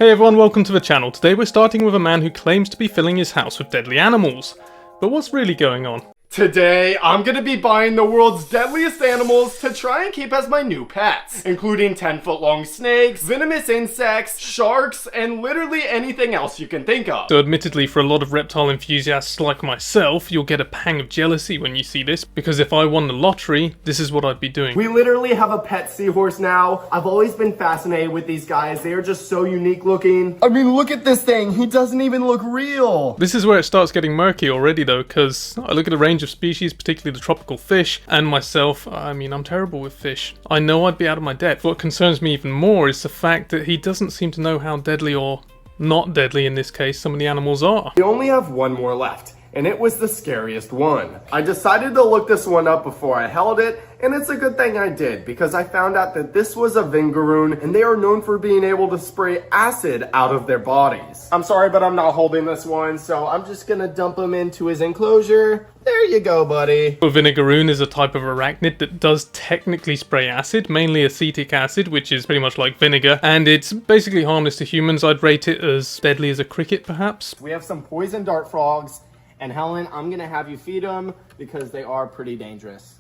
Hey everyone, welcome to the channel. Today we're starting with a man who claims to be filling his house with deadly animals. But what's really going on? Today, I'm gonna be buying the world's deadliest animals to try and keep as my new pets, including 10-foot-long snakes, venomous insects, sharks, and literally anything else you can think of. So admittedly, for a lot of reptile enthusiasts like myself, you'll get a pang of jealousy when you see this, because if I won the lottery, this is what I'd be doing. We literally have a pet seahorse now. I've always been fascinated with these guys. They are just so unique looking. I mean, look at this thing. He doesn't even look real. This is where it starts getting murky already though, because I look at a range of species, particularly the tropical fish, and myself, I'm terrible with fish. I know I'd be out of my depth. What concerns me even more is the fact that he doesn't seem to know how deadly, or not deadly in this case, some of the animals are. We only have one more left, and it was the scariest one. I decided to look this one up before I held it, and it's a good thing I did, because I found out that this was a vingaroon, and they are known for being able to spray acid out of their bodies. I'm sorry, but I'm not holding this one, so I'm just gonna dump him into his enclosure. There you go, buddy. A vingaroon is a type of arachnid that does technically spray acid, mainly acetic acid, which is pretty much like vinegar, and it's basically harmless to humans. I'd rate it as deadly as a cricket, perhaps. We have some poison dart frogs, and Helen, I'm gonna have you feed them, because they are pretty dangerous.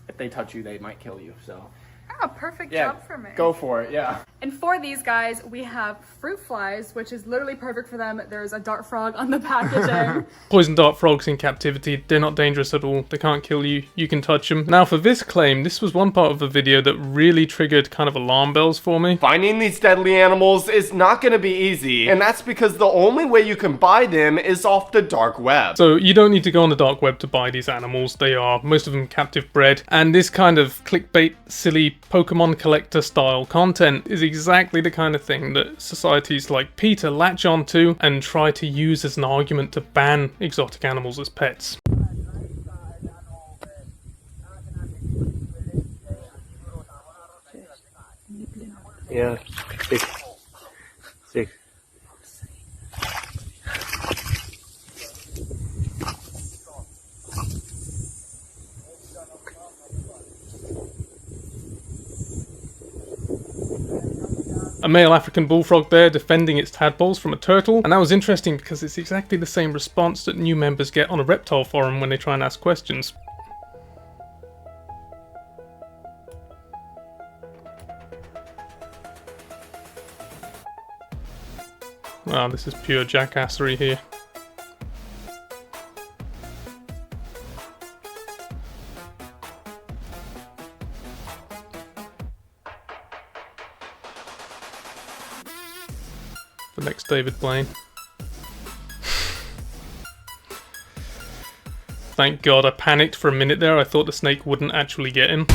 If they touch you, they might kill you, so. Oh, perfect job for me. Go for it, yeah. And for these guys, we have fruit flies, which is literally perfect for them. There's a dart frog on the packaging. Poison dart frogs in captivity, they're not dangerous at all. They can't kill you, you can touch them. Now for this claim, this was one part of the video that really triggered kind of alarm bells for me. Finding these deadly animals is not gonna be easy, and that's because the only way you can buy them is off the dark web. So you don't need to go on the dark web to buy these animals. They are, most of them, captive bred, and this kind of clickbait, silly Pokemon collector style content is exactly the kind of thing that societies like PETA latch onto and try to use as an argument to ban exotic animals as pets. Yeah. Sick. A male African bullfrog there defending its tadpoles from a turtle, and that was interesting because it's exactly the same response that new members get on a reptile forum when they try and ask questions. Wow, this is pure jackassery here. The next David Blaine. Thank God, I panicked for a minute there. I thought the snake wouldn't actually get him.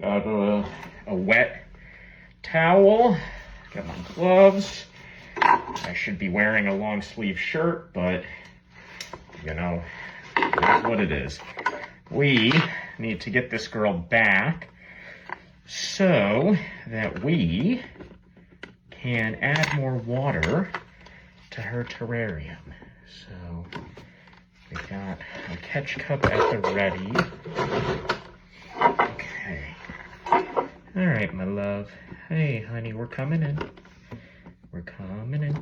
Got a wet towel. Got my gloves. I should be wearing a long sleeve shirt, but you know, that's what it is. We need to get this girl back so that we can add more water to her terrarium. So we got a catch cup at the ready. Okay. All right, my love. Hey, honey, we're coming in. We're coming in.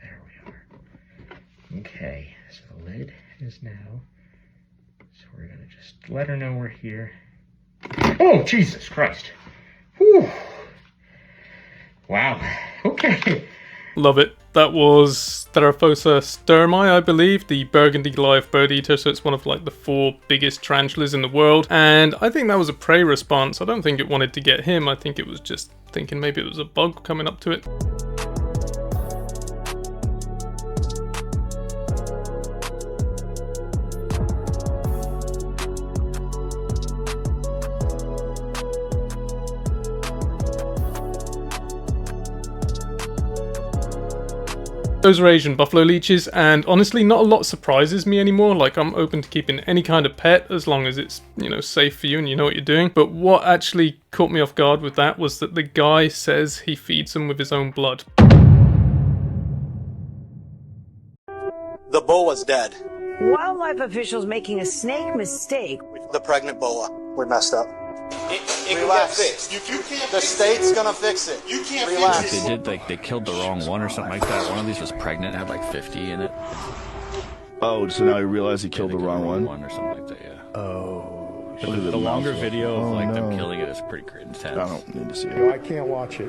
There we are. Okay, so the lid is now. So we're gonna just let her know we're here. Oh, Jesus Christ. Whew. Wow. Okay. Love it. That was Theraphosa sturmi, I believe, the burgundy Goliath bird eater, so it's one of like the 4 biggest tarantulas in the world, and I think that was a prey response. I don't think it wanted to get him, I think it was just thinking maybe it was a bug coming up to it. Those are Asian buffalo leeches, and honestly not a lot surprises me anymore. Like, I'm open to keeping any kind of pet as long as it's, you know, safe for you and you know what you're doing. But what actually caught me off guard with that was that the guy says he feeds them with his own blood. The boa's dead. Wildlife officials making a snake mistake. The pregnant boa. We messed up. It relax. Can get fixed. If you can't the state's gonna fix it. You can't relax. They did, like, they killed the wrong one or something like that. One of these was pregnant, had like 50 in it. Oh, so now he realized he killed the wrong one? Or something like that, yeah. Oh. But the longer video of like them killing it is pretty intense. I don't need to see it. I can't watch it.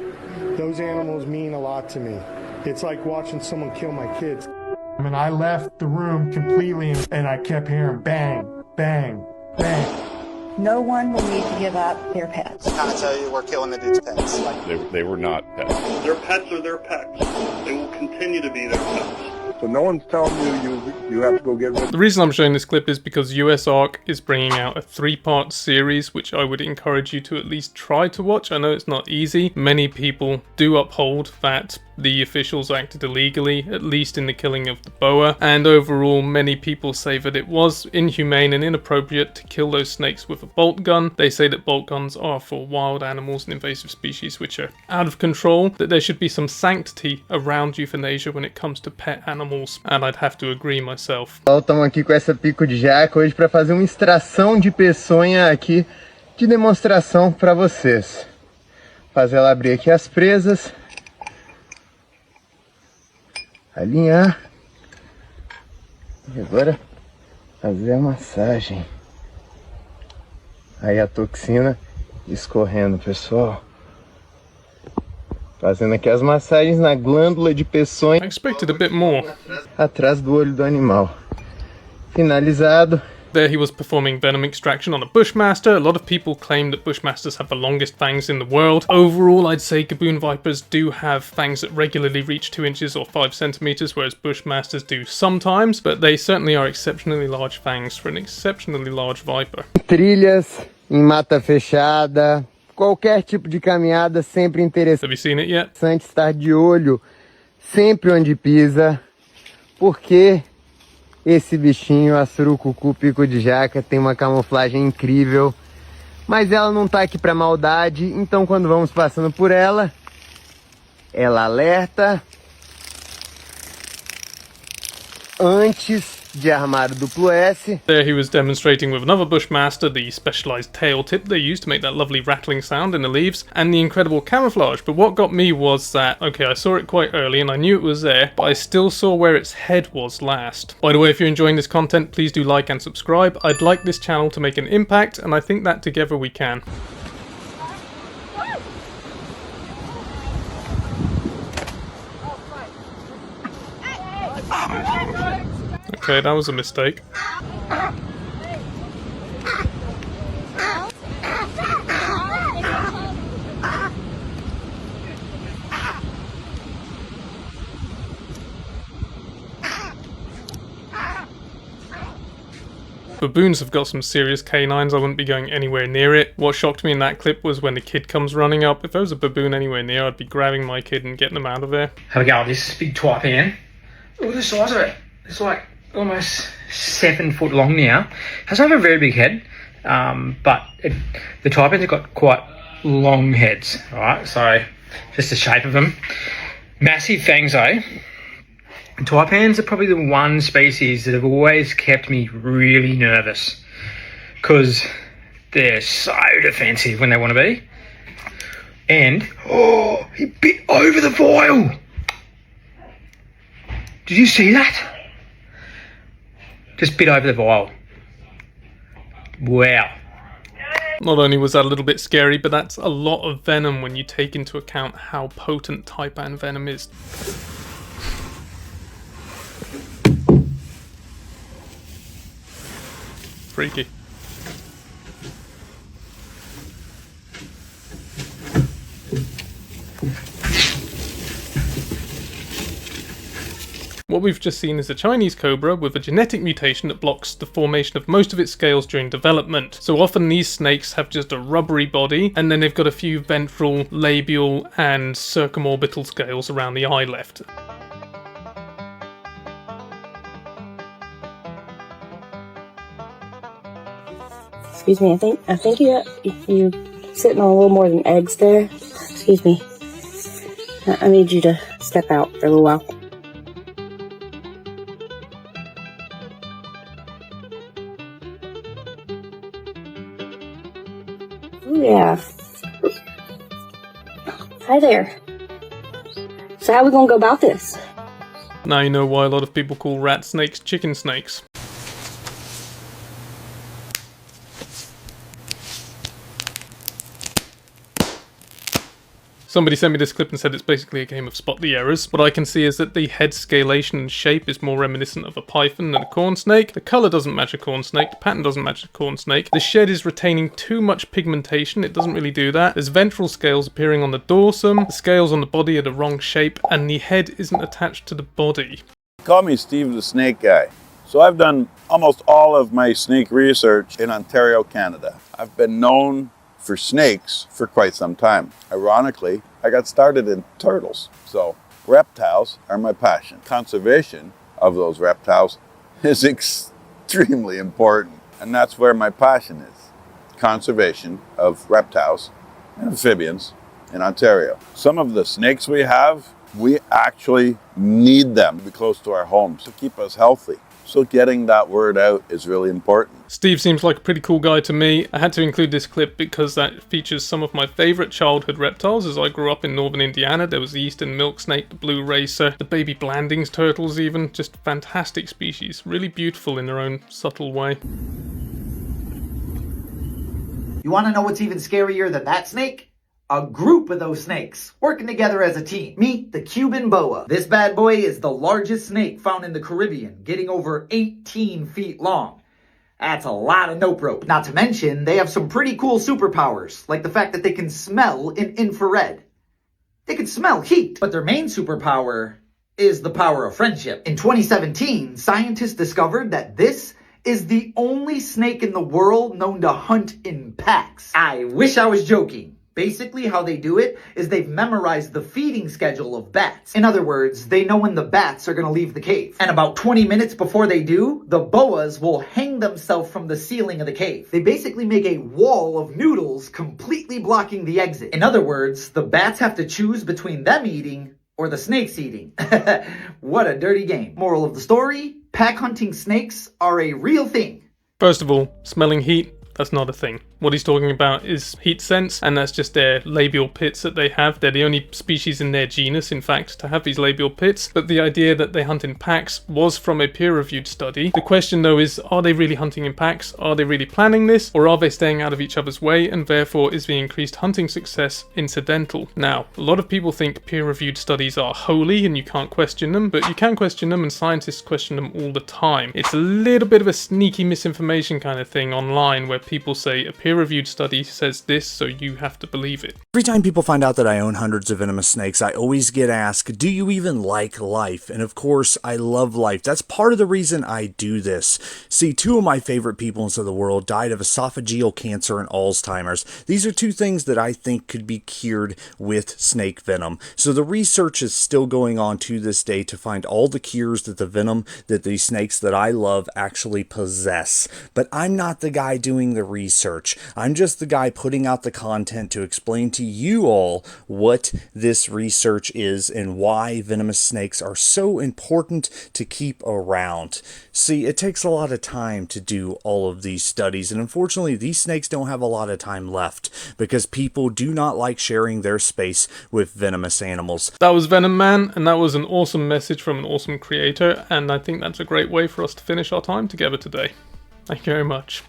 Those animals mean a lot to me. It's like watching someone kill my kids. I mean, I left the room completely and I kept hearing bang, bang, bang. No one will need to give up their pets. I'm trying to tell you, we're killing the dude's pets. They were not pets. Their pets are their pets. They will continue to be their pets. So no one's telling you have to go get rid of. The reason I'm showing this clip is because USARK is bringing out a 3-part series, which I would encourage you to at least try to watch. I know it's not easy. Many people do uphold that the officials acted illegally, at least in the killing of the boa, and overall many people say that it was inhumane and inappropriate to kill those snakes with a bolt gun. They say that bolt guns are for wild animals and invasive species which are out of control, that there should be some sanctity around euthanasia when it comes to pet animals, and I'd have to agree myself. Estamos aqui com essa pico de jaca hoje para fazer uma extração de peçonha aqui de demonstração para vocês. Fazer ela abrir aqui as presas. Alinhar e agora fazer a massagem. Aí a toxina escorrendo, pessoal. Fazendo aqui as massagens na glândula de peçonha. I expected a bit more. Atrás do olho do animal. Finalizado. There he was performing venom extraction on a bushmaster. A lot of people claim that bushmasters have the longest fangs in the world. Overall, I'd say gaboon vipers do have fangs that regularly reach 2 inches or 5 centimeters, whereas bushmasters do sometimes, but they certainly are exceptionally large fangs for an exceptionally large viper. Trilhas em mata fechada, qualquer tipo de caminhada sempre interessante. Have you seen it yet? Estar de olho sempre onde pisa, porque esse bichinho, a surucucu pico de jaca, tem uma camuflagem incrível, mas ela não tá aqui para maldade, então quando vamos passando por ela, ela alerta antes de armar o duplo S. There he was demonstrating with another bushmaster the specialized tail tip they use to make that lovely rattling sound in the leaves, and the incredible camouflage. But what got me was that, okay, I saw it quite early and I knew it was there, but I still saw where its head was last. By the way, if you're enjoying this content, please do like and subscribe. I'd like this channel to make an impact, and I think that together we can. Okay, that was a mistake. Baboons have got some serious canines. I wouldn't be going anywhere near it. What shocked me in that clip was when the kid comes running up. If there was a baboon anywhere near, I'd be grabbing my kid and getting them out of there. Have a go at this big taipan. Look at the size of it. It's like almost 7 foot long now. Doesn't have a very big head, but the taipans have got quite long heads, alright? So, just the shape of them. Massive fangs though. Taipans are probably the one species that have always kept me really nervous, because they're so defensive when they want to be. And, oh, he bit over the vial! Did you see that? Just bit over the vial. Wow. Not only was that a little bit scary, but that's a lot of venom when you take into account how potent taipan venom is. Freaky. What we've just seen is a Chinese cobra with a genetic mutation that blocks the formation of most of its scales during development. So often these snakes have just a rubbery body, and then they've got a few ventral, labial, and circumorbital scales around the eye left. Excuse me, I think you're sitting on a little more than eggs there. Excuse me. I need you to step out for a little while. there. So how are we gonna go about this? Now you know why a lot of people call rat snakes chicken snakes. Somebody sent me this clip and said it's basically a game of spot the errors. What I can see is that the head scalation and shape is more reminiscent of a python than a corn snake. The colour doesn't match a corn snake, the pattern doesn't match a corn snake. The shed is retaining too much pigmentation, it doesn't really do that. There's ventral scales appearing on the dorsum, the scales on the body are the wrong shape, and the head isn't attached to the body. Call me Steve the Snake Guy. So I've done almost all of my snake research in Ontario, Canada. I've been known for snakes for quite some time. Ironically, I got started in turtles. So reptiles are my passion. Conservation of those reptiles is extremely important. And that's where my passion is. Conservation of reptiles and amphibians in Ontario. Some of the snakes we have, we actually need them to be close to our homes to keep us healthy. So getting that word out is really important. Steve seems like a pretty cool guy to me. I had to include this clip because that features some of my favourite childhood reptiles. As I grew up in northern Indiana, there was the eastern milk snake, the blue racer, the baby Blandings turtles even. Just fantastic species. Really beautiful in their own subtle way. You want to know what's even scarier than that snake? A group of those snakes working together as a team. Meet the Cuban boa. This bad boy is the largest snake found in the Caribbean, getting over 18 feet long. That's a lot of nope rope. Not to mention, they have some pretty cool superpowers, like the fact that they can smell in infrared. They can smell heat, but their main superpower is the power of friendship. In 2017, scientists discovered that this is the only snake in the world known to hunt in packs. I wish I was joking. Basically, how they do it is they've memorized the feeding schedule of bats. In other words, they know when the bats are going to leave the cave. And about 20 minutes before they do, the boas will hang themselves from the ceiling of the cave. They basically make a wall of noodles completely blocking the exit. In other words, the bats have to choose between them eating or the snakes eating. What a dirty game. Moral of the story, pack hunting snakes are a real thing. First of all, smelling heat, that's not a thing. What he's talking about is heat sense, and that's just their labial pits that they have. They're the only species in their genus, in fact, to have these labial pits. But the idea that they hunt in packs was from a peer-reviewed study. The question, though, is, are they really hunting in packs? Are they really planning this? Or are they staying out of each other's way, and therefore is the increased hunting success incidental? Now, a lot of people think peer-reviewed studies are holy and you can't question them, but you can question them, and scientists question them all the time. It's a little bit of a sneaky misinformation kind of thing online, where people say a peer-reviewed study says this, so you have to believe it. Every time people find out that I own hundreds of venomous snakes, I always get asked, do you even like life? And of course, I love life. That's part of the reason I do this. See, two of my favorite people in the world died of esophageal cancer and Alzheimer's. These are two things that I think could be cured with snake venom. So the research is still going on to this day to find all the cures that the venom that these snakes that I love actually possess. But I'm not the guy doing the research. I'm just the guy putting out the content to explain to you all what this research is and why venomous snakes are so important to keep around. See, it takes a lot of time to do all of these studies, and unfortunately these snakes don't have a lot of time left because people do not like sharing their space with venomous animals. That was Venom Man, and that was an awesome message from an awesome creator, and I think that's a great way for us to finish our time together today. Thank you very much.